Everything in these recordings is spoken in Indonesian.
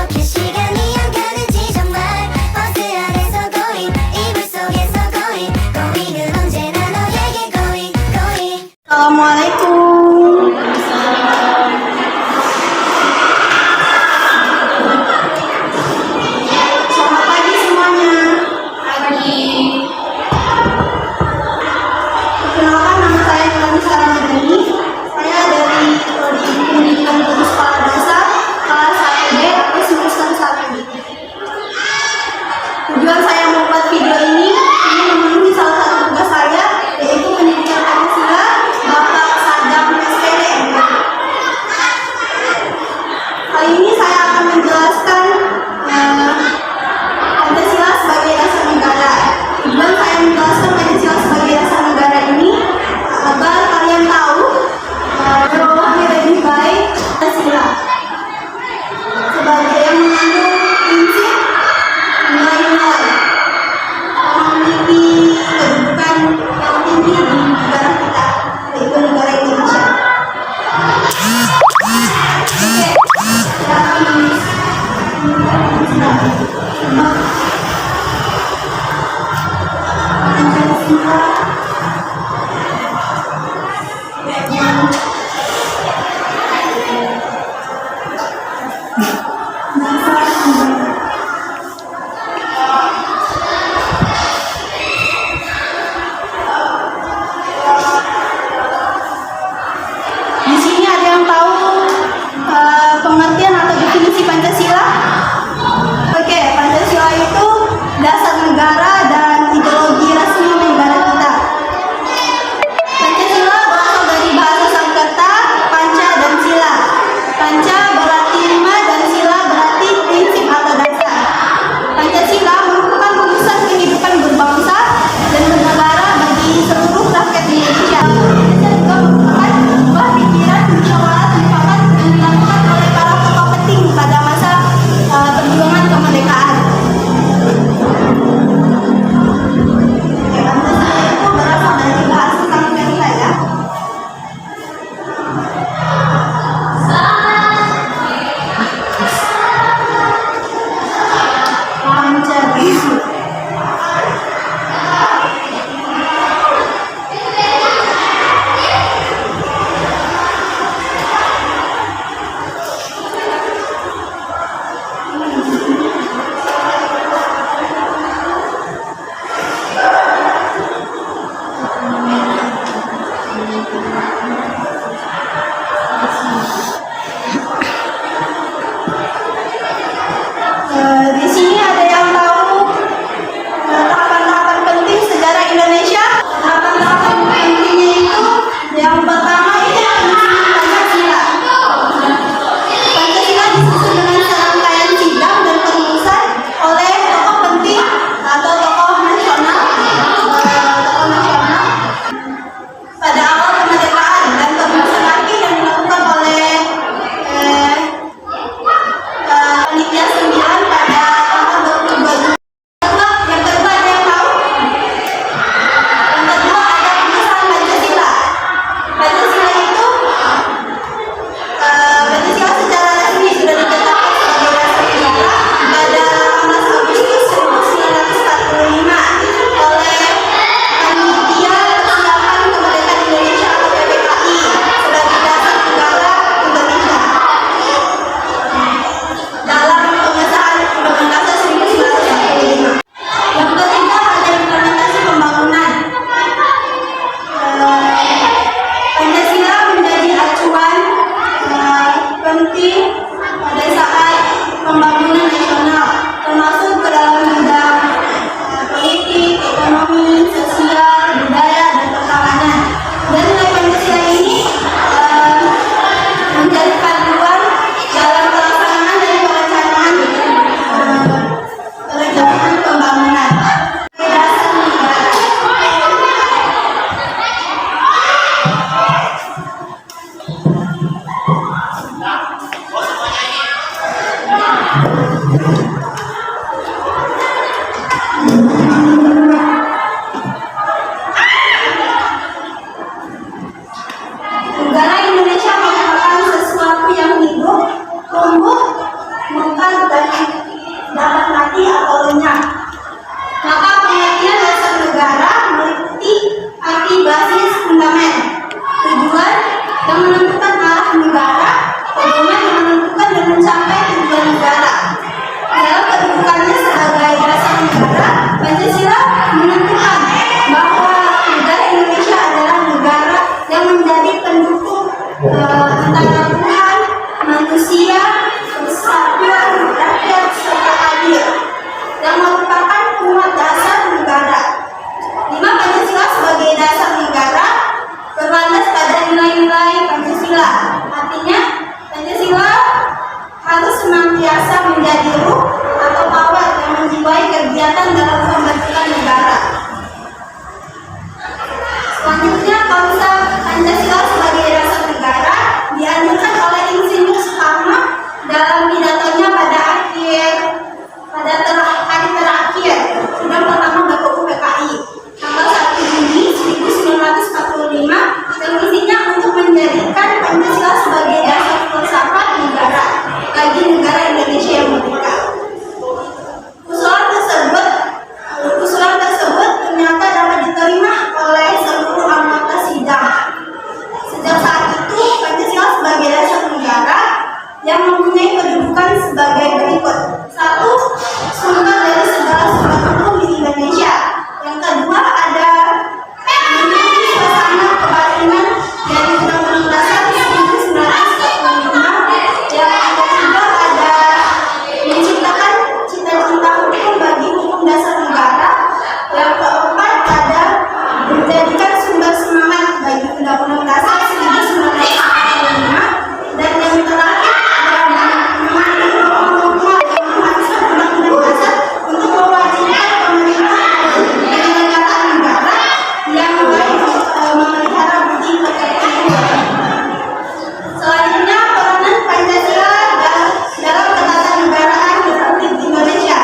이렇게 시간이 안 가는지 정말 버스 안에서 고인 이불 속에서 고인 고인은 언제나 너에게 고인 고인. Assalamualaikum. Selamat pagi semuanya. Pagi. Perkenalkan, nama saya Nurani Ramadhani. Saya dari Prodi Pendidikan Guru Sekolah Dasar kelas 1B atau semester 1. Tujuan saya membuat video ini memenuhi salah satu tugas saya, yaitu pendidikan Pancasila Bapak Sadam SPD. Kali ini saya akan menjelaskan Pancasila sebagai dasar negara. Tujuan saya menjelaskan Pancasila sebagai dasar negara ini agar kalian tahu bahwa lebih baik Pancasila sebagai yang mengandung prinsip nilai-nilai memiliki kedudukan yang tinggi di negara kita, yaitu negara Indonesia. Oke, di sini ada yang tahu pengertian atau definisi Pancasila? Oke, Pancasila itu dasar negara dan ideologi resmi negara kita. Pancasila berasal dari bahasa Sanskerta, panca dan sila. Panca berarti 5 dan sila berarti prinsip atau dasar. Pancasila merupakan rumusan kehidupan berbangsa dan bernegara bagi seluruh rakyat Indonesia. Pancasila juga merupakan sebuah pikiran, musyawarah, mufakat yang dilakukan oleh para tokoh penting pada masa perjuangan kemerdekaan. Pancasila itu berasal dari bahasa Sanskerta ya. Di sini ada yang tahu tahapan-tahapan penting sejarah Indonesia. Tahapan-tahapan pentingnya itu yang pertama itu penyusunan Pancasila. Pancasila disusun dengan serangkaian sidang dan perumusan oleh tokoh penting atau tokoh nasional pada awal kemerdekaan, dan perumusan lagi yang dilakukan oleh panitia 9 pada tanggal 22. Yang kedua ada yang tahu? Yang kedua ada pengesahan Pancasila. Pancasila itu Pancasila secara resmi sudah ditetapkan sebagai dasar negara pada 18 Agustus 1945 oleh Panitia Persiapan Kemerdekaan Indonesia atau PPKI sebagai dasar negara Indonesia dalam pengesahan Undang-Undang Dasar 1945. Yang ketiga ada implementasi pembangunan. Pancasila menjadi acuan penting pada saat pembangunan nasional, termasuk ke dalam bidang politik, ekonomi, sosial, budaya, dan pertahanan. Dan nilai Pancasila ini menjadi panduan dalam pelaksanaan dan perencanaan pembangunan. Dasar negara. Negara Indonesia merupakan sesuatu yang hidup, tumbuh, mekar, dan menjadi ruh atau power yang menjiwai kegiatan dalam pembentukan negara. Selanjutnya, konsep Pancasila sebagai dasar negara dianjurkan oleh Insinyur Soekarno dalam pidatonya pada hari terakhir sidang pertama BPU PKI tanggal 1 Juni 1945 yang isinya untuk menjadikan Pancasila sebagai dasar filsafat negara bagi negara Indonesia yang merdeka. Usulan tersebut ternyata dapat diterima oleh seluruh anggota sidang. Sejak saat itu, Pancasila sebagai dasar negara yang mempunyai kedudukan sebagai berikut. 1. Sumber dari segala sumber hukum di Indonesia. Yang kedua, ada memiliki suasana kebatinan dari Undang-Undang Dasar 1945. Yang ketiga, ada menciptakan cita-cita hukum bagi hukum dasar negara. Yang keempat, ada menjadikan sumber semangat bagi Undang-Undang Dasar 1945. Dan yang terakhir, untuk mewajibkan pemerintah penyelenggaraan negara yang baik memelihara budi pekerti. Selanjutnya, peranan Pancasila dalam ketatanegaraan Republik Indonesia.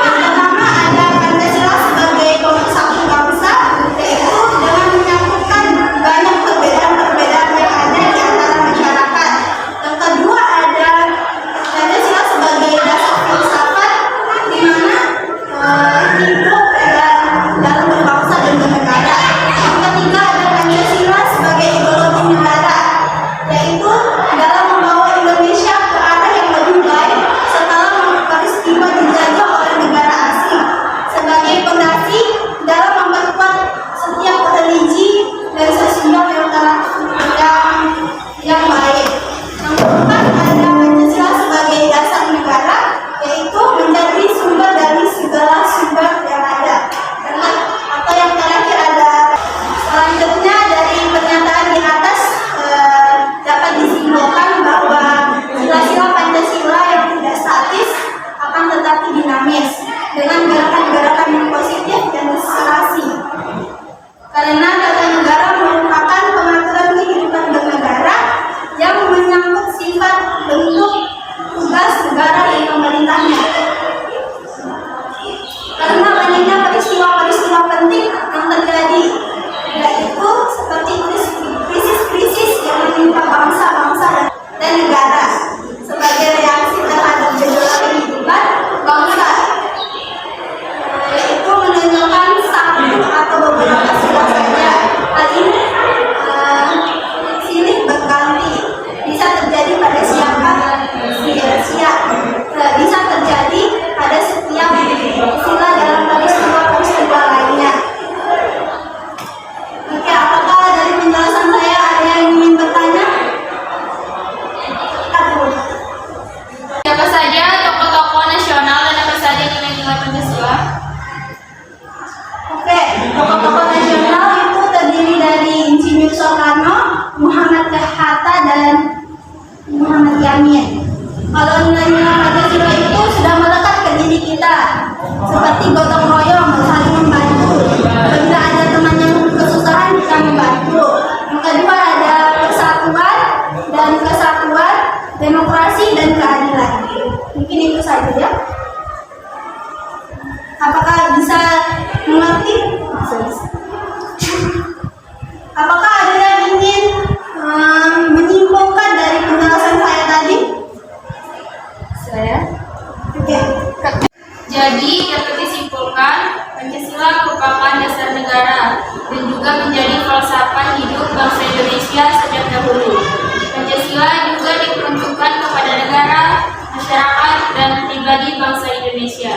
Yang pertama, ada Pancasila sebagai pemersatu bangsa, yaitu dengan menyatukan banyak perbedaan-perbedaan yang ada di antara masyarakat. Yang kedua, ada Pancasila sebagai dasar filsafat di mana hidup dalam berbangsa dan bernegara. Yang ketiga, ada Pancasila sebagai ideologi negara, yaitu dalam membawa Indonesia ke arah yang lebih baik setelah peristiwa dijajah oleh negara asing, sebagai fondasi dalam memperkuat setiap religi dan sosial yang baik. Yang keempat, ada Pancasila sebagai dasar negara, yaitu menjadi sumber dari segala sumber yang ada. Atau yang terakhir, ada selanjutnya dari pernyataan di atas dapat disimpulkan bahwa sila-sila Pancasila yang tidak statis akan tetapi dinamis dengan gerakan-gerakan yang positif dan serasi. Karena tata negara merupakan pengaturan kehidupan bernegara yang menyangkut sifat, bentuk, tugas negara dan pemerintahnya. Karena banyaknya peristiwa-peristiwa penting yang terjadi, yaitu seperti krisis-krisis yang menimpa bangsa-bangsa dan negara sebagai reaksi terhadap gejolak kehidupan bangsa, yaitu menunjukkan satu atau beberapa sila saja. Hal ini silih berganti, bisa terjadi pada siapa, bisa terjadi pada setiap sila dalam peristiwa-peristiwa lainnya. Oke, apakah dari penjelasan saya ada yang ingin bertanya? Siapa saja tokoh-tokoh nasional dan apa saja nilai-nilai Pancasila? Oke, tokoh-tokoh nasional itu terdiri dari Insinyur Soekarno, Muhammad Hatta, dan Muhammad Yamin. Kalau nilai-nilai Pancasila itu sudah melekat ke diri kita, seperti gotong royong, saling membantu. Bila ada teman yang kesusahan, kita membantu. Yang kedua, ada persatuan dan kesatuan, demokrasi dan keadilan. Mungkin itu saja ya. Apakah bisa mengerti? Apakah ada yang ingin menyimpulkan dari penjelasan saya tadi? Saya. Oke. Jadi dapat disimpulkan Pancasila merupakan dasar negara dan juga menjadi falsafah hidup bangsa Indonesia sejak dahulu. Pancasila juga diperuntukkan kepada negara, masyarakat, dan pribadi bangsa Indonesia.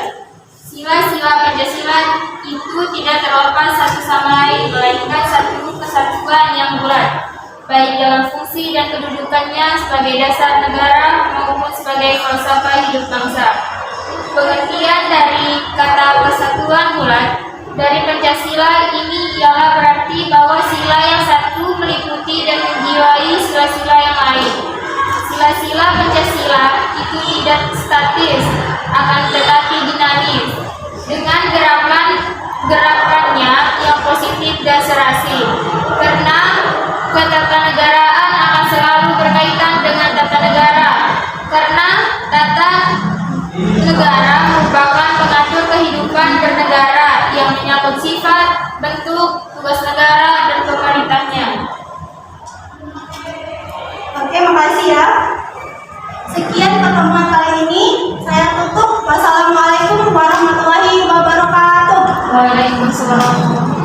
Sila-sila Pancasila itu tidak terlepas satu sama lain, melainkan satu kesatuan yang bulat, baik dalam fungsi dan kedudukannya sebagai dasar negara maupun sebagai falsafah hidup bangsa. Pengertian dari kata kesatuan bulat dari Pancasila ini ialah berarti bahwa sila yang satu meliputi dan menjiwai sila-sila yang lain. Sila-sila Pancasila itu itu tidak statis, akan tetapi dinamis, dengan gerakannya yang positif dan serasi. Karena ketatanegaraan akan selalu berkaitan dengan tata negara. Karena tata negara merupakan pengatur kehidupan bernegara yang menyangkut sifat, bentuk, tugas negara, dan pemerintahnya. Oke, makasih ya. Sekian pertemuan kali ini. Saya tutup. Wassalamualaikum warahmatullahi wabarakatuh. Waalaikumsalam.